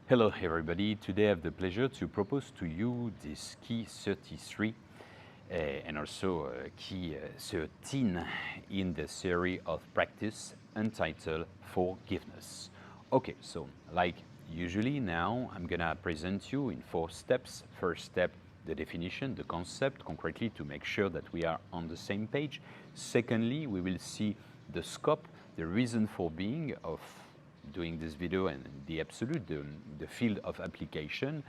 Hello everybody, today I have the pleasure to propose to you this key 33 and also key 13 in the series of practice entitled Forgiveness. Okay, so like usually now I'm gonna present you in 4 steps. First step, the definition, the concept, concretely to make sure that we are on the same page. Secondly, we will see the scope, the reason for being of doing this video and the absolute, the field of application,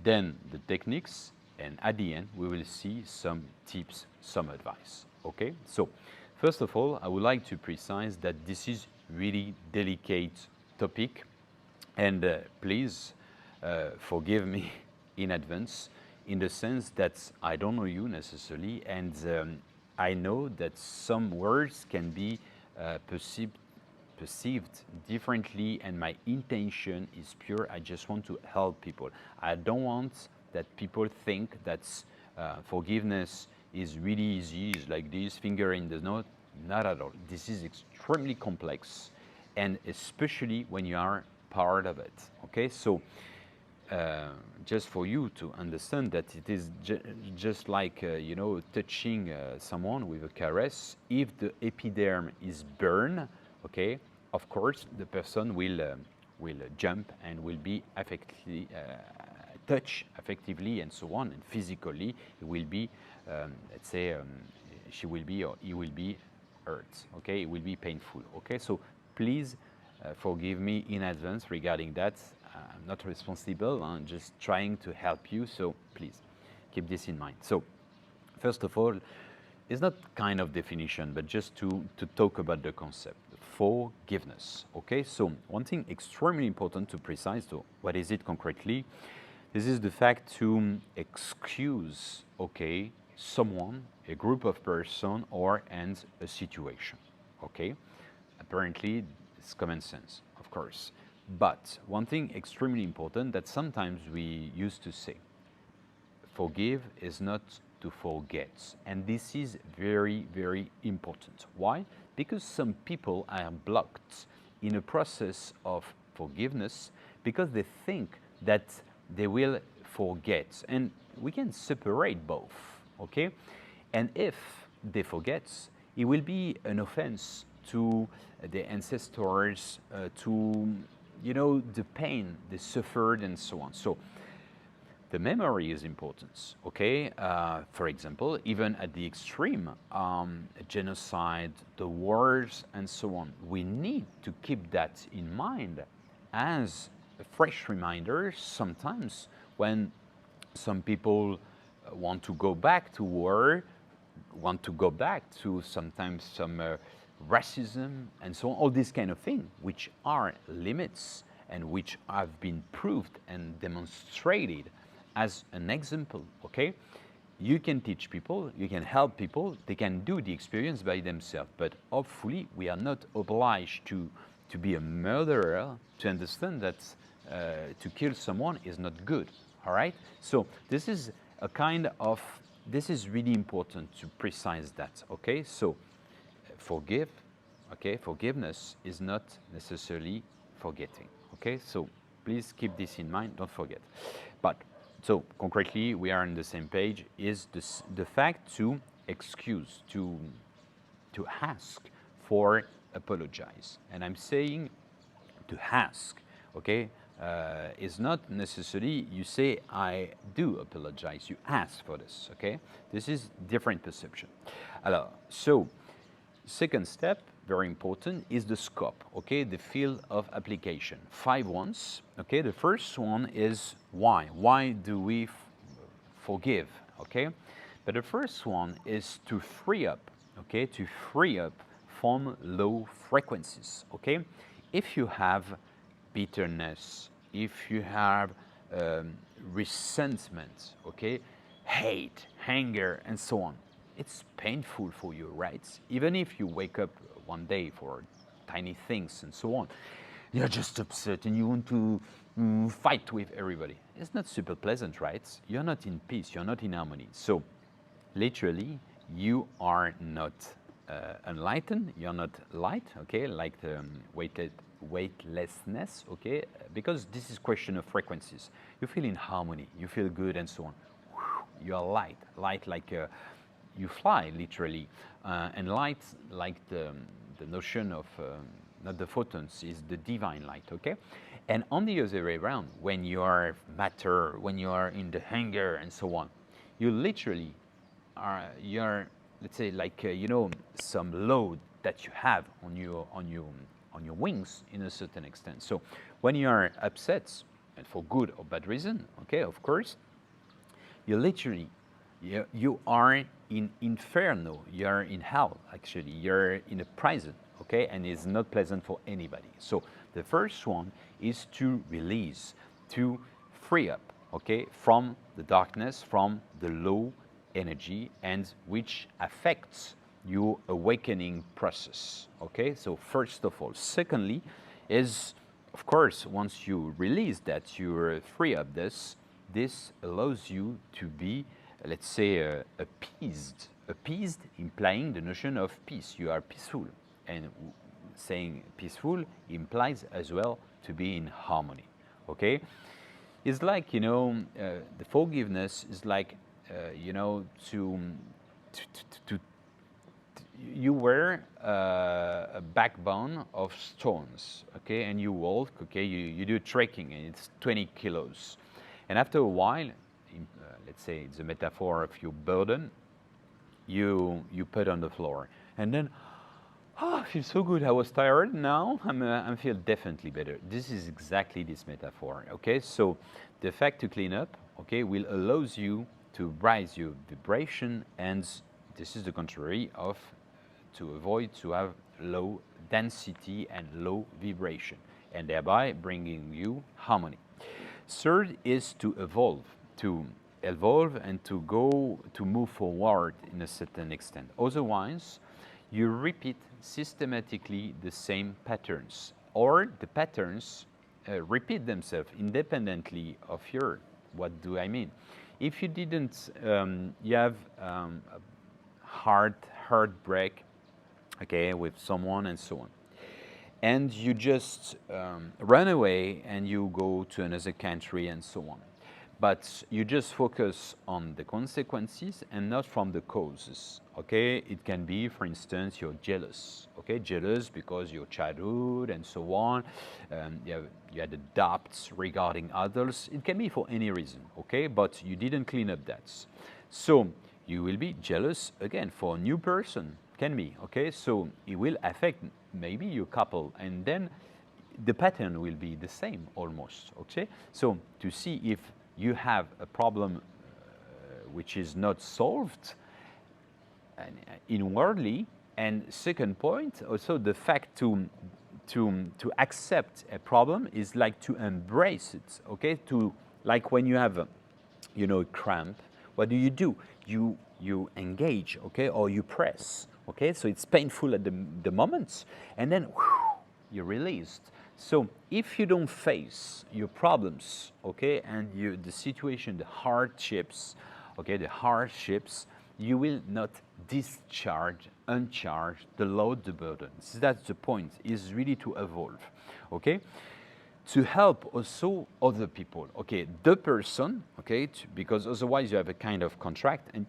then the techniques, and at the end we will see some tips, some advice. Okay, so first of all, I would like to precise that this is really delicate topic, and please forgive me in advance, in the sense that I don't know you necessarily, and I know that some words can be perceived differently, and my intention is pure. I just want to help people. I don't want that people think that forgiveness is really easy, is like this, finger in the nose. Not at all. This is extremely complex, and especially when you are part of it. Okay, so just for you to understand that it is just like touching someone with a caress. If the epiderm is burned, okay, of course the person will jump and will be affectly touch effectively and so on, and physically it will be let's say she will be or he will be hurt. Okay, it will be painful. Okay, so please forgive me in advance regarding that. I'm not responsible. I'm just trying to help you, so please keep this in mind. So first of all, it's not kind of definition, but just to talk about the concept, forgiveness. Okay, so one thing extremely important to precise, so what is it concretely? This is the fact to excuse, okay, someone, a group of person, or and a situation. Okay, apparently it's common sense, of course. But one thing extremely important that sometimes we used to say, forgive is not to forget. And this is very, very important. Why? Because some people are blocked in a process of forgiveness because they think that they will forget. And we can separate both, okay? And if they forget, it will be an offense to the ancestors, to the pain they suffered and so on. So the memory is important, okay? For example, even at the extreme, genocide, the wars, and so on, we need to keep that in mind as a fresh reminder sometimes when some people want to go back to war, want to go back to sometimes some racism and so on, all these kind of things, which are limits and which have been proved and demonstrated as an example, okay? You can teach people, you can help people, they can do the experience by themselves, but hopefully we are not obliged to be a murderer to understand that to kill someone is not good, all right? So this is a kind of, this is really important to precise that, okay? So forgive, okay? Forgiveness is not necessarily forgetting, okay? So please keep this in mind, don't forget. But so concretely, we are on the same page, is the fact to excuse, to ask for apologize. And I'm saying to ask, okay, is not necessarily you say I do apologize, you ask for this, okay? This is different perception. Alors, so second step, very important, is the scope, okay, the field of application. 5 ones, okay? The first one is why. Why do we forgive, okay? But the first one is to free up, okay? To free up from low frequencies, okay? If you have bitterness, if you have resentment, okay? Hate, anger, and so on, it's painful for you, right? Even if you wake up one day for tiny things and so on, you're just upset and you want to fight with everybody. It's not super pleasant, right? You're not in peace, you're not in harmony. So literally, you are not enlightened, you're not light, okay? Like the weightlessness, okay? Because this is question of frequencies. You feel in harmony, you feel good and so on. You are light, light like you fly literally, and light like the notion of, not the photons, is the divine light, okay? And on the other way around, when you are matter, when you are in the hunger and so on, you literally are, you're, let's say, like, some load that you have on your wings in a certain extent. So when you are upset, and for good or bad reason, okay, of course, you literally, you are in inferno, you're in hell, actually, you're in a prison, okay, and it's not pleasant for anybody. So the first one is to release, to free up, okay, from the darkness, from the low energy, and which affects your awakening process, okay? So first of all. Secondly is, of course, once you release that, you free up this allows you to be, let's say, appeased. Appeased implying the notion of peace. You are peaceful. And saying peaceful implies as well to be in harmony, okay? It's like, the forgiveness is like, to you wear a backbone of stones, okay, and you walk, okay, you do trekking, and it's 20 kilos. And after a while, let's say it's a metaphor of your burden, you put on the floor. And then, I feel so good, I was tired, now I feel definitely better. This is exactly this metaphor, okay? So the fact to clean up, okay, will allows you to rise your vibration, and this is the contrary of to avoid to have low density and low vibration, and thereby bringing you harmony. Third is to evolve and to go to move forward in a certain extent. Otherwise, you repeat systematically the same patterns, or the patterns repeat themselves independently of your. What do I mean? If you didn't, you have a heartbreak, okay, with someone and so on, and you just run away and you go to another country and so on, but you just focus on the consequences and not from the causes, okay? It can be, for instance, you're jealous, okay? Jealous because your childhood and so on, you had doubts regarding others. It can be for any reason, okay? But you didn't clean up that. So you will be jealous again for a new person, can be, okay? So it will affect maybe your couple, and then the pattern will be the same almost, okay? So to see if you have a problem which is not solved inwardly, and second point, also the fact to accept a problem is like to embrace it, okay? To, like when you have a cramp, what do? You engage, okay, or you press, okay? So it's painful at the moment, and then you're released. So if you don't face your problems, okay, and the situation, the hardships, you will not uncharge the load, the burdens. That's the point, is really to evolve, okay? To help also other people, okay, the person, okay, because otherwise you have a kind of contract and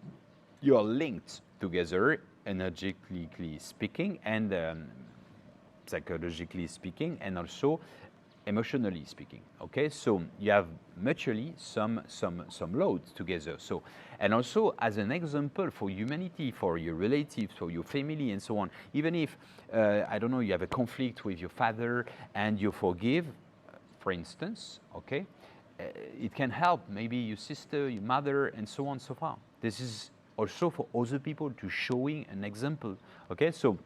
you are linked together, energetically speaking, and psychologically speaking, and also emotionally speaking, okay? So you have mutually some load together. So, and also as an example for humanity, for your relatives, for your family and so on, even if, I don't know, you have a conflict with your father and you forgive, for instance, okay? It can help maybe your sister, your mother, and so on, so far. This is also for other people to showing an example, okay? So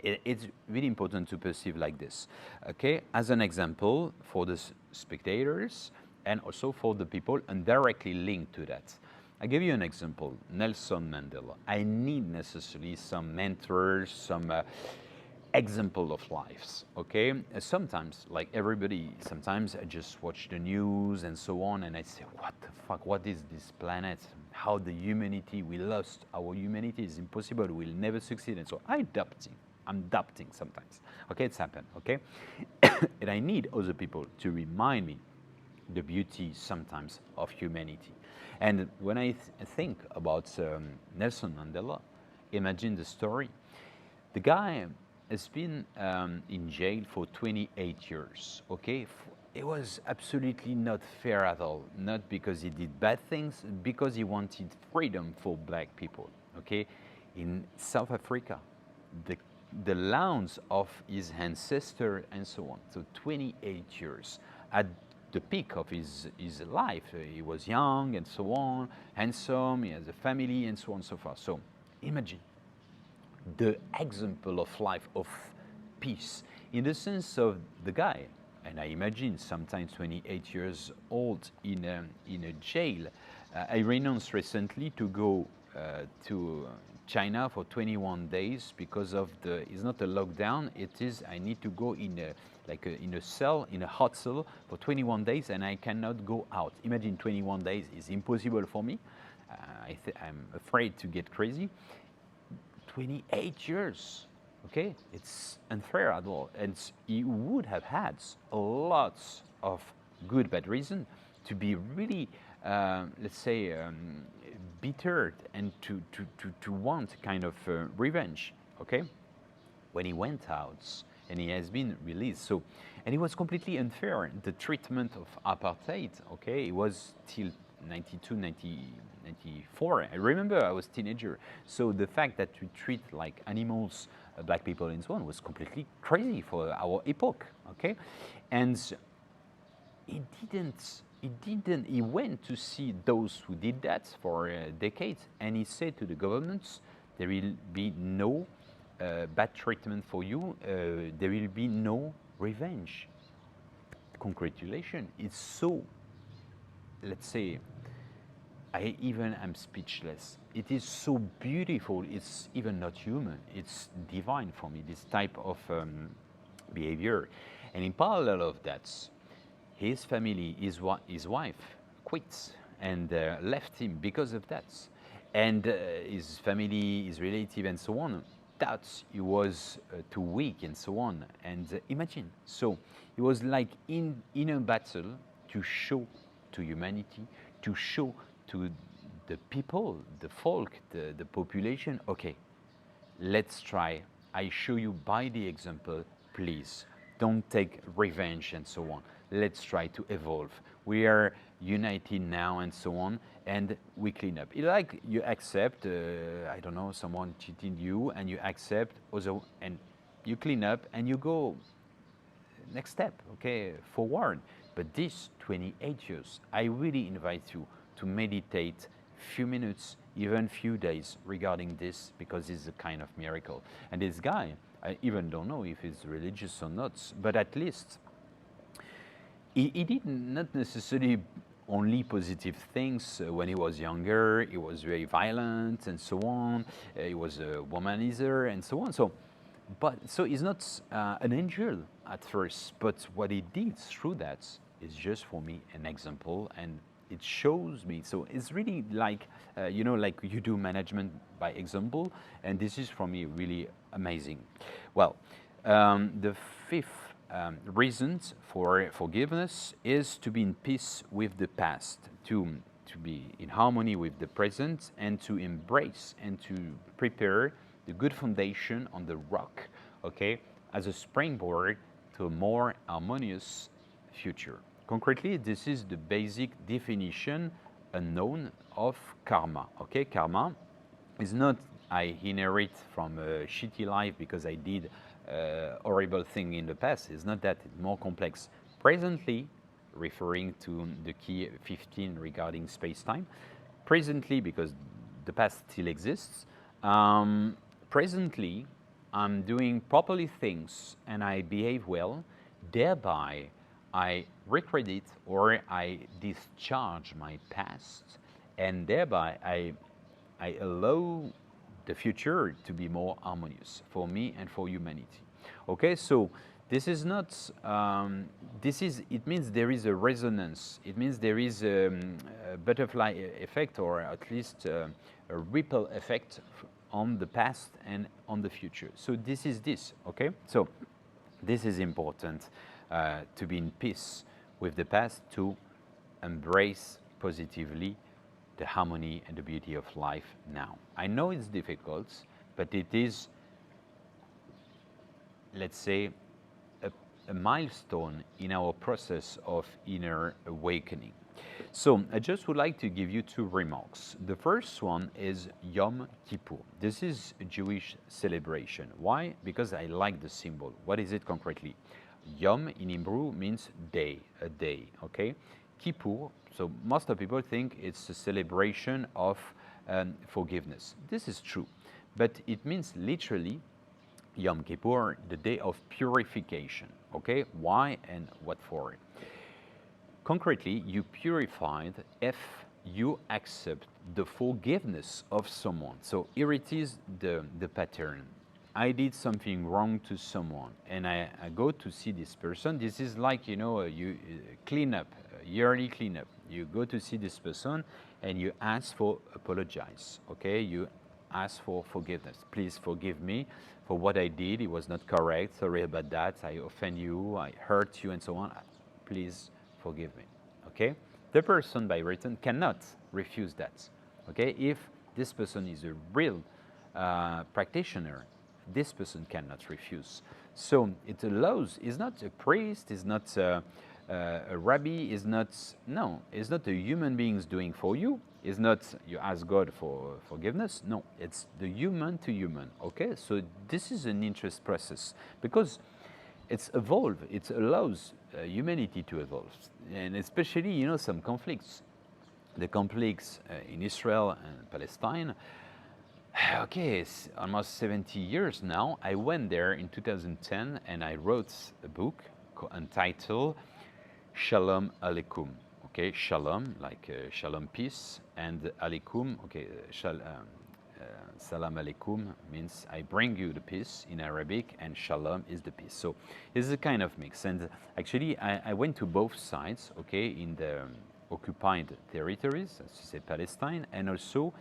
it's really important to perceive like this, okay? As an example for the spectators and also for the people indirectly linked to that. I give you an example, Nelson Mandela. I need necessarily some mentors, some example of lives, okay? Sometimes, like everybody, sometimes I just watch the news and so on, and I say, what the fuck, what is this planet? How the humanity, we lost our humanity, is impossible, we'll never succeed, and so I'm I'm doubting sometimes. Okay, it's happened. Okay, and I need other people to remind me the beauty sometimes of humanity. And when I think about Nelson Mandela, imagine the story. The guy has been in jail for 28 years. Okay, it was absolutely not fair at all. Not because he did bad things, because he wanted freedom for black people. Okay, in South Africa, the the lands of his ancestor and so on. So 28 years at the peak of his life. He was young and so on, handsome, he has a family and so on and so forth. So imagine the example of life of peace in the sense of the guy. And I imagine sometimes 28 years old in a jail. I renounced recently to go to China for 21 days because of the, it's not a lockdown, it is, I need to go in a, in a cell, in a hot cell for 21 days and I cannot go out. Imagine 21 days is impossible for me. I'm afraid to get crazy. 28 years, okay? It's unfair at all. And he would have had lots of good, bad reason to be really, let's say, bitter and to want kind of revenge, okay? When he went out and he has been released. So, and it was completely unfair, the treatment of apartheid, okay? It was till 92, 94. I remember I was a teenager. So the fact that we treat like animals, black people and so on was completely crazy for our epoch, okay? And he went to see those who did that for decades and he said to the governments, there will be no bad treatment for you, there will be no revenge. Congratulations, it's so, let's say, I even am speechless. It is so beautiful, it's even not human, it's divine for me, this type of behavior. And in parallel of that, his family, his wife quits and left him because of that. And his family, his relative and so on, that he was too weak and so on. And imagine, so he was like in a battle to show to humanity, to show to the people, the folk, the population, okay, let's try. I show you by the example, please, don't take revenge and so on. Let's try to evolve. We are united now and so on, and we clean up. It's like you accept, I don't know, someone cheated you, and you accept, also, and you clean up, and you go next step, okay, forward. But this 28 years, I really invite you to meditate few minutes, even few days regarding this, because it's a kind of miracle. And this guy, I even don't know if he's religious or not, but at least he did not necessarily only positive things. When he was younger, he was very violent and so on. He was a womanizer and so on. So he's not an angel at first, but what he did through that is just for me an example, and it shows me. So it's really like, you know, like you do management by example, and this is for me really amazing. Well, the fifth reason for forgiveness is to be in peace with the past, to be in harmony with the present, and to embrace and to prepare the good foundation on the rock, okay, as a springboard to a more harmonious future. Concretely, this is the basic definition unknown of karma. Okay, karma is not I inherit from a shitty life because I did a horrible thing in the past. It's not that, it's more complex. Presently, referring to the key 15 regarding space-time, presently, because the past still exists, presently, I'm doing properly things and I behave well, thereby I recredit or I discharge my past, and thereby I allow the future to be more harmonious for me and for humanity. Okay, so this is not, it means there is a resonance. It means there is a butterfly effect, or at least a ripple effect on the past and on the future. So this is this, okay? So this is important to be in peace with the past, to embrace positively the harmony and the beauty of life now. I know it's difficult, but it is, let's say, a milestone in our process of inner awakening. So I just would like to give you two remarks. The first one is Yom Kippur. This is a Jewish celebration. Why? Because I like the symbol. What is it concretely? Yom in Hebrew means day, a day, okay? Kippur, so most of people think it's a celebration of forgiveness. This is true, but it means literally Yom Kippur, the day of purification, okay? Why and what for? Concretely, you purified if you accept the forgiveness of someone. So here it is the pattern. I did something wrong to someone and I go to see this person. This is like, you clean up, yearly cleanup. You go to see this person and you ask for apologize, okay? You ask for forgiveness. Please forgive me for what I did. It was not correct. Sorry about that. I offend you. I hurt you and so on. Please forgive me, okay? The person by written cannot refuse that, okay? If this person is a real practitioner, this person cannot refuse. So it allows, it's not a priest, it's not a rabbi, it's not a human beings doing for you. It's not you ask God for forgiveness. No, it's the human to human, okay? So this is an interest process because it's evolved. It allows humanity to evolve, and especially some conflicts, the conflicts in Israel and Palestine. Okay, it's almost 70 years now. I went there in 2010 and I wrote a book entitled Shalom Aleikum. Okay, Shalom, like Shalom, peace, and Aleikum, okay, Salam Aleikum means I bring you the peace in Arabic, and Shalom is the peace. So it's a kind of mix. And actually, I went to both sides, okay, in the occupied territories, as you say, Palestine, and also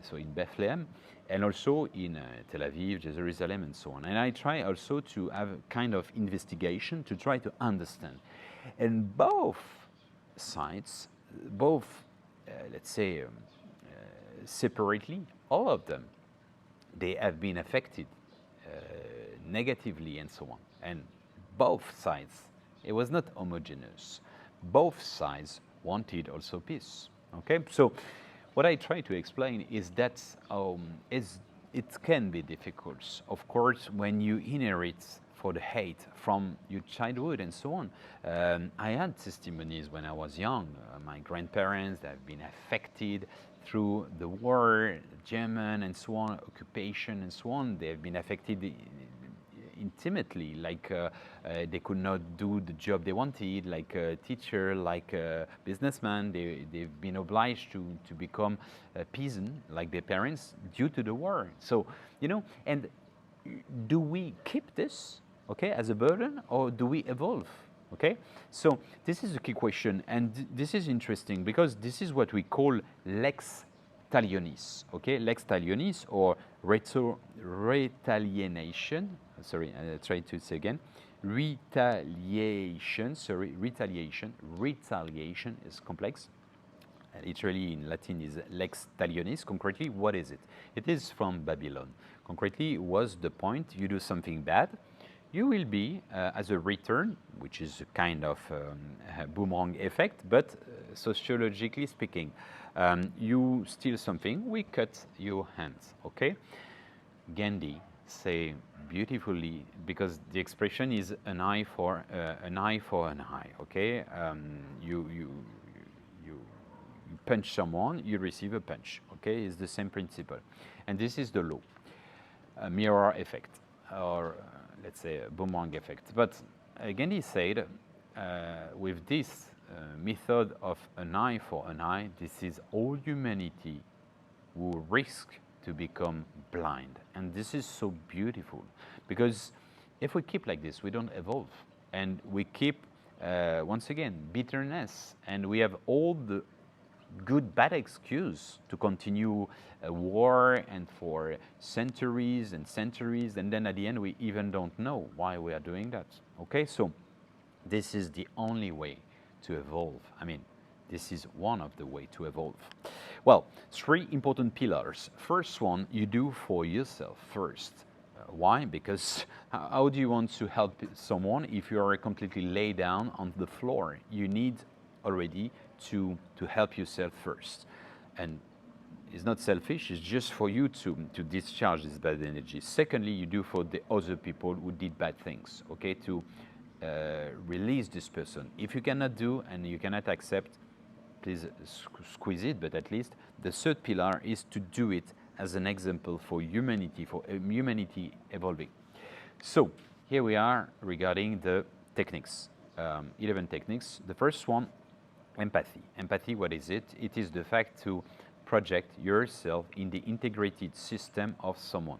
so in Bethlehem, and also in Tel Aviv, Jerusalem, and so on. And I try also to have a kind of investigation to try to understand. And both sides, both, let's say, separately, all of them, they have been affected negatively and so on. And both sides, it was not homogeneous. Both sides wanted also peace, okay? So what I try to explain is that it can be difficult, of course, when you inherit for the hate from your childhood and so on. I had testimonies when I was young. My grandparents that have been affected through the war, German and so on, occupation and so on. They have been affected intimately, like they could not do the job they wanted, like a teacher, like a businessman. They've been obliged to become a peasant, like their parents, due to the war. So, and do we keep this, okay, as a burden, or do we evolve? Okay, so this is a key question, and this is interesting because this is what we call lex talionis, okay, lex talionis or retaliation. Sorry, I try to say again. Retaliation. Sorry, retaliation. Retaliation is complex. Literally in Latin is lex talionis. Concretely, what is it? It is from Babylon. Concretely, was the point you do something bad, you will be, as a return, which is a kind of boomerang effect, but sociologically speaking, you steal something, we cut your hands, okay? Gandhi say beautifully, because the expression is an eye for an eye, okay? You punch someone, you receive a punch, okay? It's the same principle. And this is the law, a mirror effect, or let's say a boomerang effect. But Gandhi said, with this method of an eye for an eye, this is all humanity who risk to become blind. And this is so beautiful, because if we keep like this, we don't evolve. And we keep, once again, bitterness. And we have all the good bad excuse to continue a war and for centuries and centuries, and then at the end we even don't know why we are doing that. Okay, so this is the only way to evolve. I mean, this is one of the way to evolve. Well, three important pillars. First one, you do for yourself first. Why? Because how do you want to help someone if you are completely laid down on the floor? You need already to help yourself first. And it's not selfish, it's just for you to discharge this bad energy. Secondly, you do for the other people who did bad things, okay, to release this person. If you cannot do and you cannot accept, please squeeze it, but at least the third pillar is to do it as an example for humanity evolving. So here we are regarding the techniques, 11 techniques. The first one, empathy. Empathy, what is it? It is the fact to project yourself in the integrated system of someone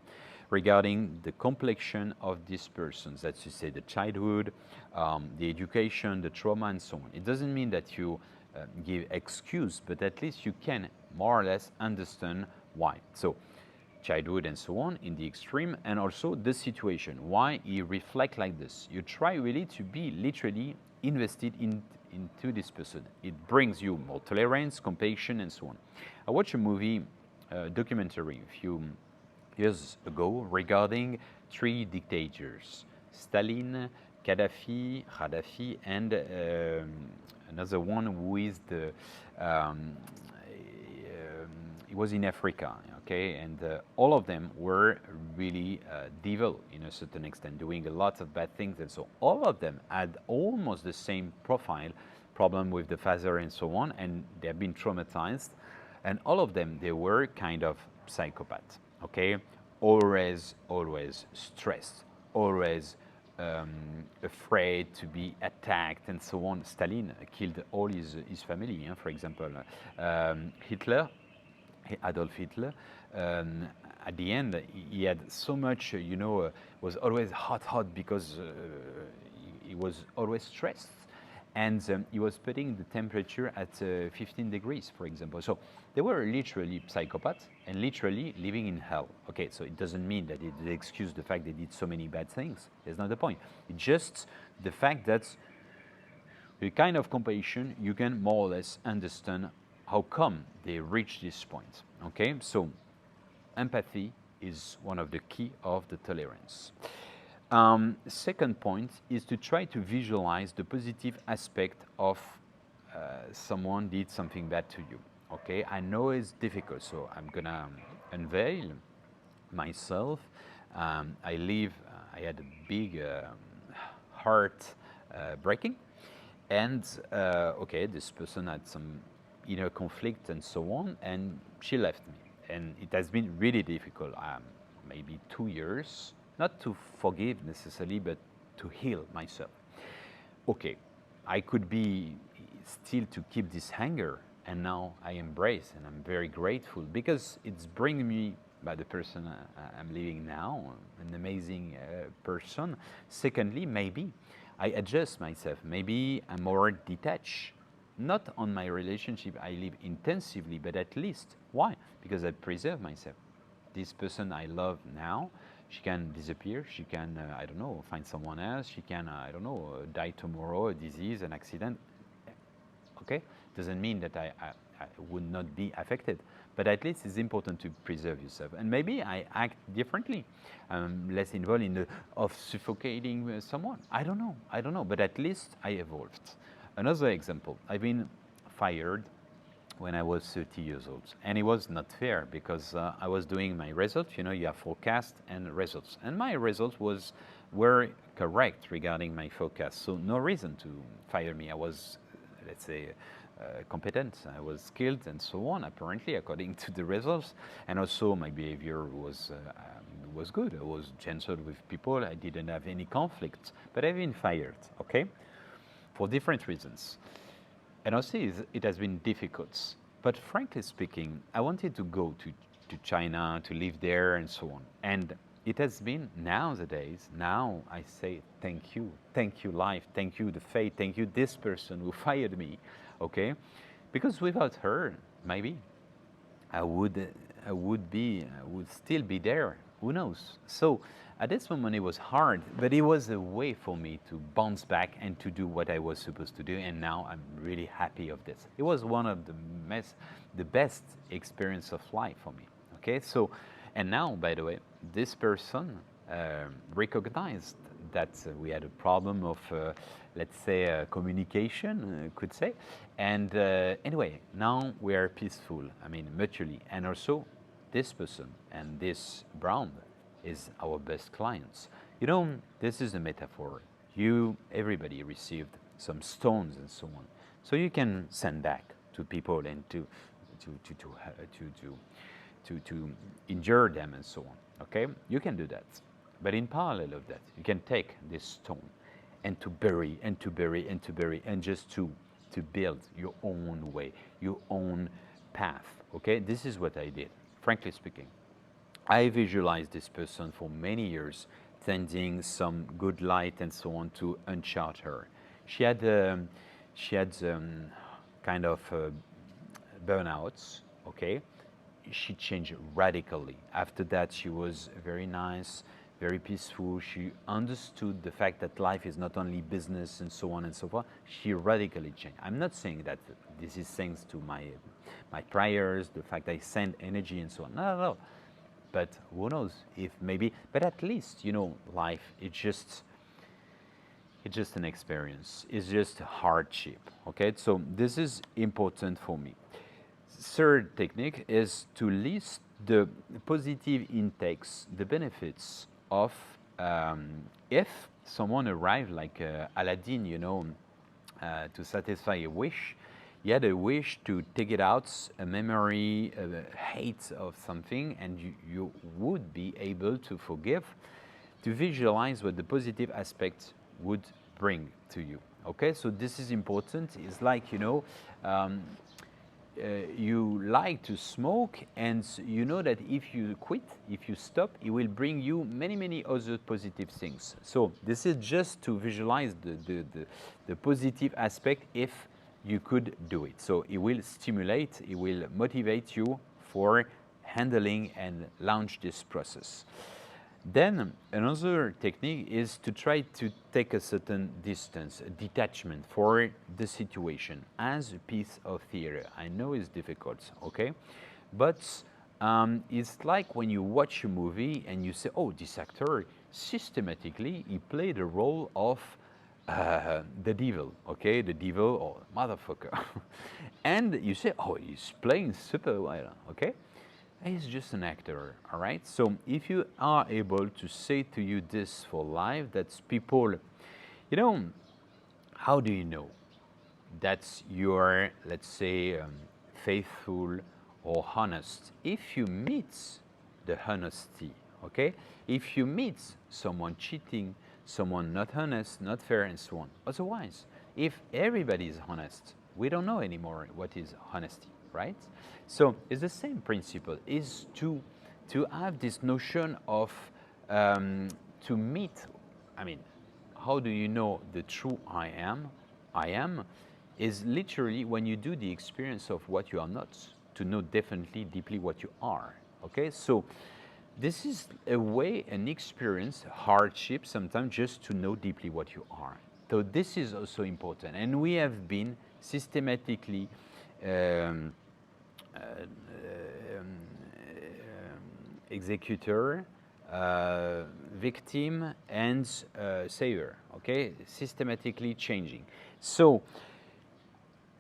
regarding the complexion of this person. That's to say the childhood, the education, the trauma, and so on. It doesn't mean that you give excuse, but at least you can more or less understand why. So childhood and so on in the extreme, and also the situation, why he reflect like this. You try really to be literally invested into this person. It brings you more tolerance, compassion, and so on. I watched a movie, documentary a few years ago regarding three dictators: Stalin, Gaddafi, and another one who is the it was in Africa, okay, and all of them were really devil in a certain extent, doing a lot of bad things, and so all of them had almost the same profile, problem with the father and so on, and they have been traumatized, and all of them, they were kind of psychopaths, okay, always stressed, always afraid to be attacked and so on. Stalin killed all his family, for example. Adolf Hitler, at the end, he had so much, was always hot because he was always stressed. And he was putting the temperature at 15 degrees, for example. So they were literally psychopaths and literally living in hell. Okay, so it doesn't mean that they excuse the fact they did so many bad things. That's not the point. It's just the fact that with kind of compassion, you can more or less understand how come they reach this point. Okay, so empathy is one of the key of the tolerance. Second point is to try to visualize the positive aspect of someone did something bad to you. Okay, I know it's difficult, so I'm gonna unveil myself. I had a big heart breaking, and okay, this person had some inner conflict and so on, and she left me, and it has been really difficult. Maybe 2 years. Not to forgive necessarily, but to heal myself. Okay, I could be still to keep this anger, and now I embrace, and I'm very grateful because it's bringing me by the person I'm living now, an amazing person. Secondly, maybe I adjust myself. Maybe I'm more detached. Not on my relationship I live intensively, but at least, why? Because I preserve myself. This person I love now, she can disappear, she can, I don't know, find someone else, she can, I don't know, die tomorrow, a disease, an accident. Okay? Doesn't mean that I would not be affected, but at least it's important to preserve yourself. And maybe I act differently, less involved in of suffocating someone. I don't know, but at least I evolved. Another example, I've been fired when I was 30 years old. And it was not fair because I was doing my results. You have forecast and results. And my results were correct regarding my forecast. So no reason to fire me. I was, let's say, competent. I was skilled and so on, apparently, according to the results. And also my behavior was good. I was gentle with people. I didn't have any conflicts. But I've been fired, okay? For different reasons. And also, it has been difficult. But frankly speaking, I wanted to go to China, to live there, and so on. And it has been nowadays, now I say thank you life, thank you the fate, thank you this person who fired me, okay? because without her, maybe I would, I would still be there. Who knows? So at this moment, it was hard, but it was a way for me to bounce back and to do what I was supposed to do. And now I'm really happy of this. It was one of the best experience of life for me. Okay, so, and now, by the way, this person recognized that we had a problem of, let's say, communication, could say. And anyway, now we are peaceful, I mean, mutually. And also, this person and this brand is our best clients. You know, this is a metaphor. Everybody received some stones and so on. So you can send back to people and to injure them and so on. Okay, you can do that. But in parallel of that, you can take this stone and to bury and to bury and to bury and just to build your own way, your own path. Okay, this is what I did. Frankly speaking, I visualized this person for many years, sending some good light and so on to unchart her. She had kind of burnouts. Okay, she changed radically. After that, she was very nice, very peaceful. She understood the fact that life is not only business and so on and so forth. She radically changed. I'm not saying that this is thanks to my prayers, the fact I send energy and so on. No, no, no. But who knows if maybe, but at least, you know, life, it's just an experience. It's just a hardship, okay? So this is important for me. Third technique is to list the positive intakes, the benefits of if someone arrived like Aladdin, you know, to satisfy a wish. He had a wish to take it out, a memory, a hate of something, and you would be able to forgive, to visualize what the positive aspect would bring to you. Okay, so this is important. It's like, you know, you like to smoke, and you know that if you quit, if you stop, it will bring you many, many other positive things. So this is just to visualize the positive aspect if you could do it. So it will stimulate, it will motivate you for handling and launch this process. Then another technique is to try to take a certain distance, a detachment for the situation as a piece of theater. I know it's difficult, okay? But it's like when you watch a movie and you say, oh, this actor, systematically, he played a role of the devil, okay? The devil or motherfucker. And you say, oh, he's playing super well, okay? He's just an actor, all right? So if you are able to say to you this for life, that's people, you know, how do you know that you're, let's say, faithful or honest? If you meet the honesty, okay? If you meet someone cheating, someone not honest, not fair, and so on. Otherwise, if everybody is honest, we don't know anymore what is honesty, right? So it's the same principle, is to have this notion of to meet, I mean, how do you know the true I am? I am is literally when you do the experience of what you are not, to know definitely deeply what you are, okay? So this is a way, an experience, hardship sometimes, just to know deeply what you are. So this is also important, and we have been systematically executor, victim, and savior, okay? Systematically changing. So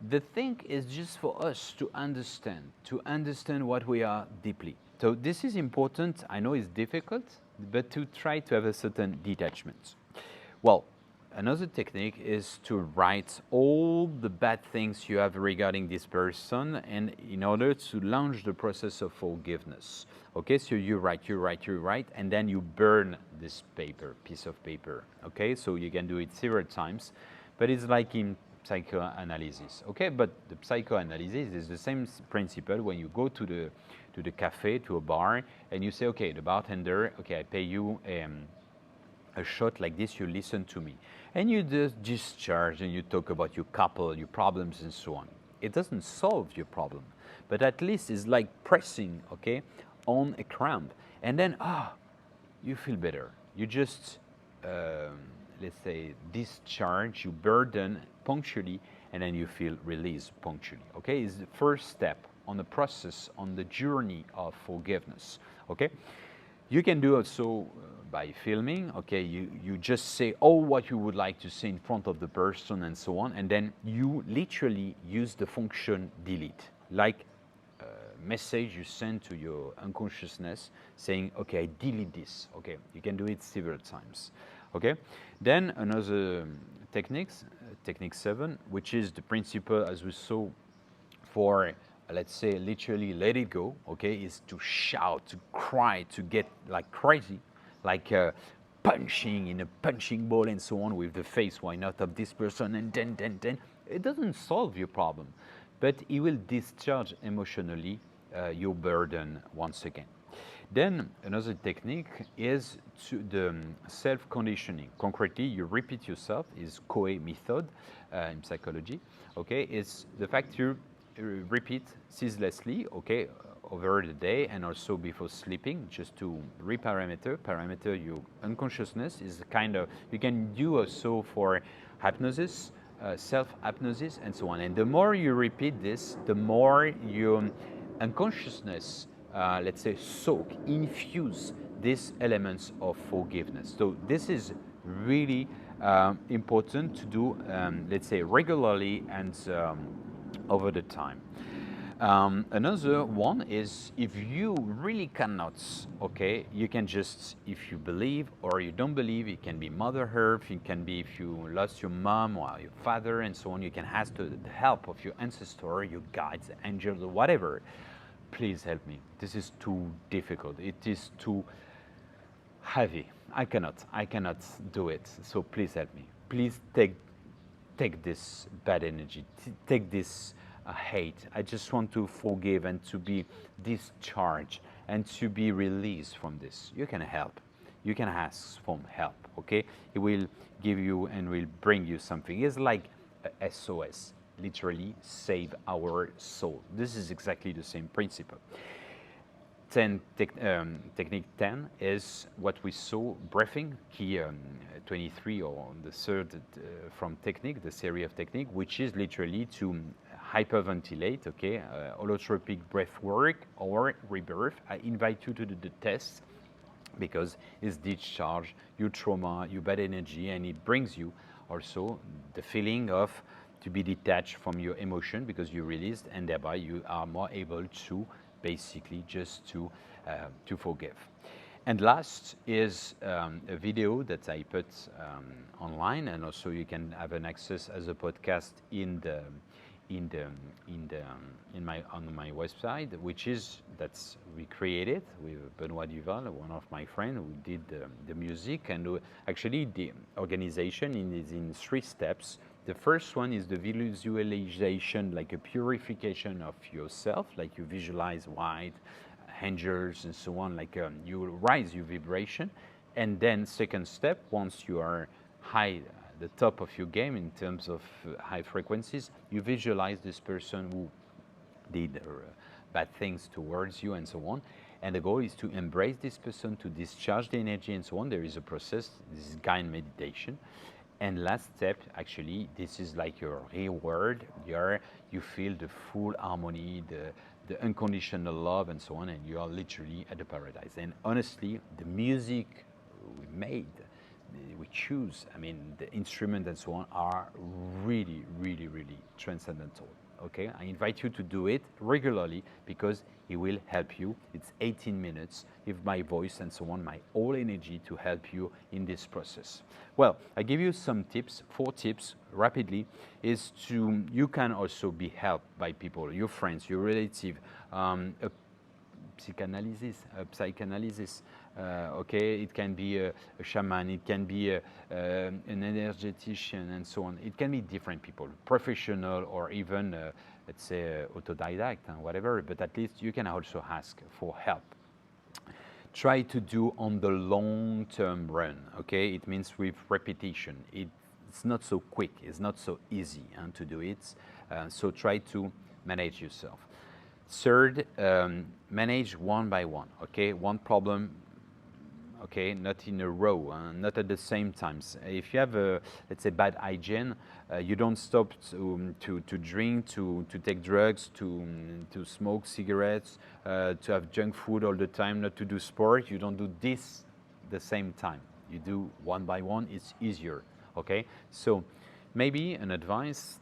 the thing is just for us to understand what we are deeply. So this is important. I know it's difficult, but to try to have a certain detachment. Well, another technique is to write all the bad things you have regarding this person, and in order to launch the process of forgiveness. Okay, so you write, and then you burn this piece of paper. Okay, so you can do it several times, but it's like in psychoanalysis. Okay, but the psychoanalysis is the same principle when you go to the cafe, to a bar, and you say, okay, the bartender, okay, I pay you a shot like this, you listen to me. And you just discharge and you talk about your couple, your problems, and so on. It doesn't solve your problem, but at least it's like pressing, okay, on a cramp, and then you feel better. You just, let's say, discharge your burden punctually, and then you feel release punctually. Okay, it's the first step on the process, on the journey of forgiveness. Okay, you can do it so by filming. Okay, you just say all what you would like to say in front of the person and so on, and then you literally use the function delete, like message you send to your unconsciousness saying, okay, I delete this. Okay, you can do it several times. Okay, then another techniques, technique 7, which is the principle as we saw for, let's say, literally let it go. Okay, is to shout, to cry, to get like crazy, like punching in a punching ball and so on with the face. Why not of this person? And then it doesn't solve your problem, but it will discharge emotionally your burden once again. Then another technique is to the self-conditioning. Concretely, you repeat yourself, is COE method in psychology. Okay, it's the fact you repeat ceaselessly, okay, over the day and also before sleeping, just to parameter your unconsciousness. Is kind of, you can do also for hypnosis, self-hypnosis and so on. And the more you repeat this, the more your unconsciousness, let's say, soak, infuse these elements of forgiveness. So this is really important to do, let's say, regularly and over the time. Another one is if you really cannot, okay, you can just, if you believe or you don't believe, it can be Mother Earth, it can be if you lost your mom or your father and so on, you can ask the help of your ancestor, your guides, angels, or whatever. Please help me. This is too difficult. It is too heavy. I cannot do it. So please help me. Please take this bad energy, take this hate. I just want to forgive and to be discharged and to be released from this. You can help. You can ask for help, okay? It will give you and will bring you something. It's like a SOS, literally save our soul. This is exactly the same principle. Technique 10 is what we saw, breathing, key 23 or the third from technique, the series of technique, which is literally to hyperventilate, okay, holotropic breath work or rebirth. I invite you to do the test because it's discharge your trauma, your bad energy, and it brings you also the feeling of to be detached from your emotion because you released, and thereby you are more able to basically just to forgive. And last is a video that I put online, and also you can have an access as a podcast on my website, which is that's we created with Benoit Duval, one of my friends who did the music, and actually the organization is in 3 steps. The first one is the visualization, like a purification of yourself, like you visualize white, angels and so on, like you rise your vibration. And then second step, once you are high, the top of your game in terms of high frequencies, you visualize this person who did bad things towards you and so on. And the goal is to embrace this person, to discharge the energy and so on. There is a process, this is guided meditation. And last step, actually, this is like your reward. You feel the full harmony, the unconditional love and so on, and you are literally at the paradise. And honestly, the music we made, we choose, I mean, the instrument and so on are really, really, really transcendental. Okay, I invite you to do it regularly because it will help you. It's 18 minutes with my voice and so on, my whole energy to help you in this process. Well, I give you some tips, 4 tips rapidly, is to, you can also be helped by people, your friends, your relative, a psychanalysis, okay, it can be a shaman, it can be an energetician and so on. It can be different people, professional or even, let's say, autodidact and whatever, but at least you can also ask for help. Try to do on the long-term run, okay? It means with repetition. It's not so quick, it's not so easy to do it. So try to manage yourself. Third, manage one by one. Okay, one problem. Okay, not in a row, not at the same times. If you have a, let's say, bad hygiene, you don't stop to drink, to take drugs, to smoke cigarettes, to have junk food all the time, not to do sport. You don't do this the same time. You do one by one. It's easier. Okay, so maybe an advice: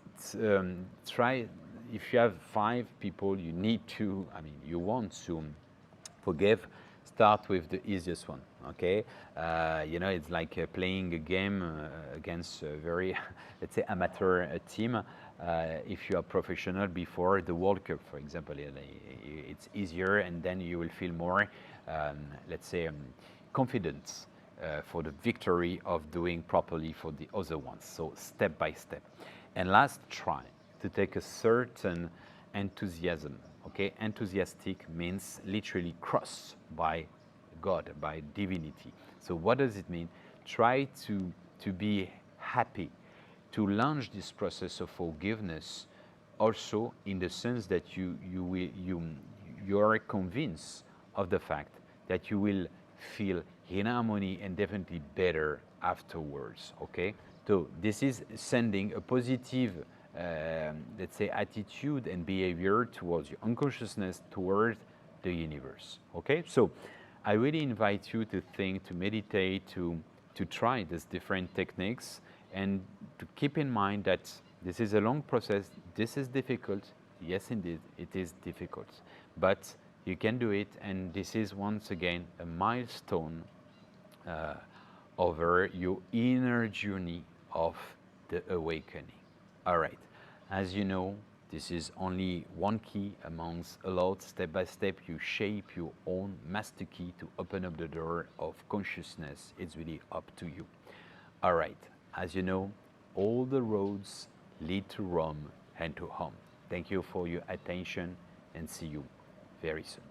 try. If you have 5 people, you need to. I mean, you want to forgive, start with the easiest one. Okay, you know, it's like playing a game against a very, let's say, amateur team. If you are professional before the World Cup, for example, it's easier, and then you will feel more, let's say, confidence for the victory of doing properly for the other ones. So step by step. And last, try to take a certain enthusiasm. Okay, enthusiastic means literally crossed by God, by divinity. So what does it mean? Try to be happy, to launch this process of forgiveness, also in the sense that you are convinced of the fact that you will feel in harmony and definitely better afterwards. Okay, so this is sending a positive, let's say, attitude and behavior towards your unconsciousness, towards the universe. Okay, so I really invite you to think, to meditate, to try these different techniques, and to keep in mind that this is a long process. This is difficult. Yes, indeed, it is difficult, but you can do it, and this is once again a milestone over your inner journey of the awakening. All right, as you know, this is only one key amongst a lot. Step by step, you shape your own master key to open up the door of consciousness. It's really up to you. All right, as you know, all the roads lead to Rome and to home. Thank you for your attention, and see you very soon.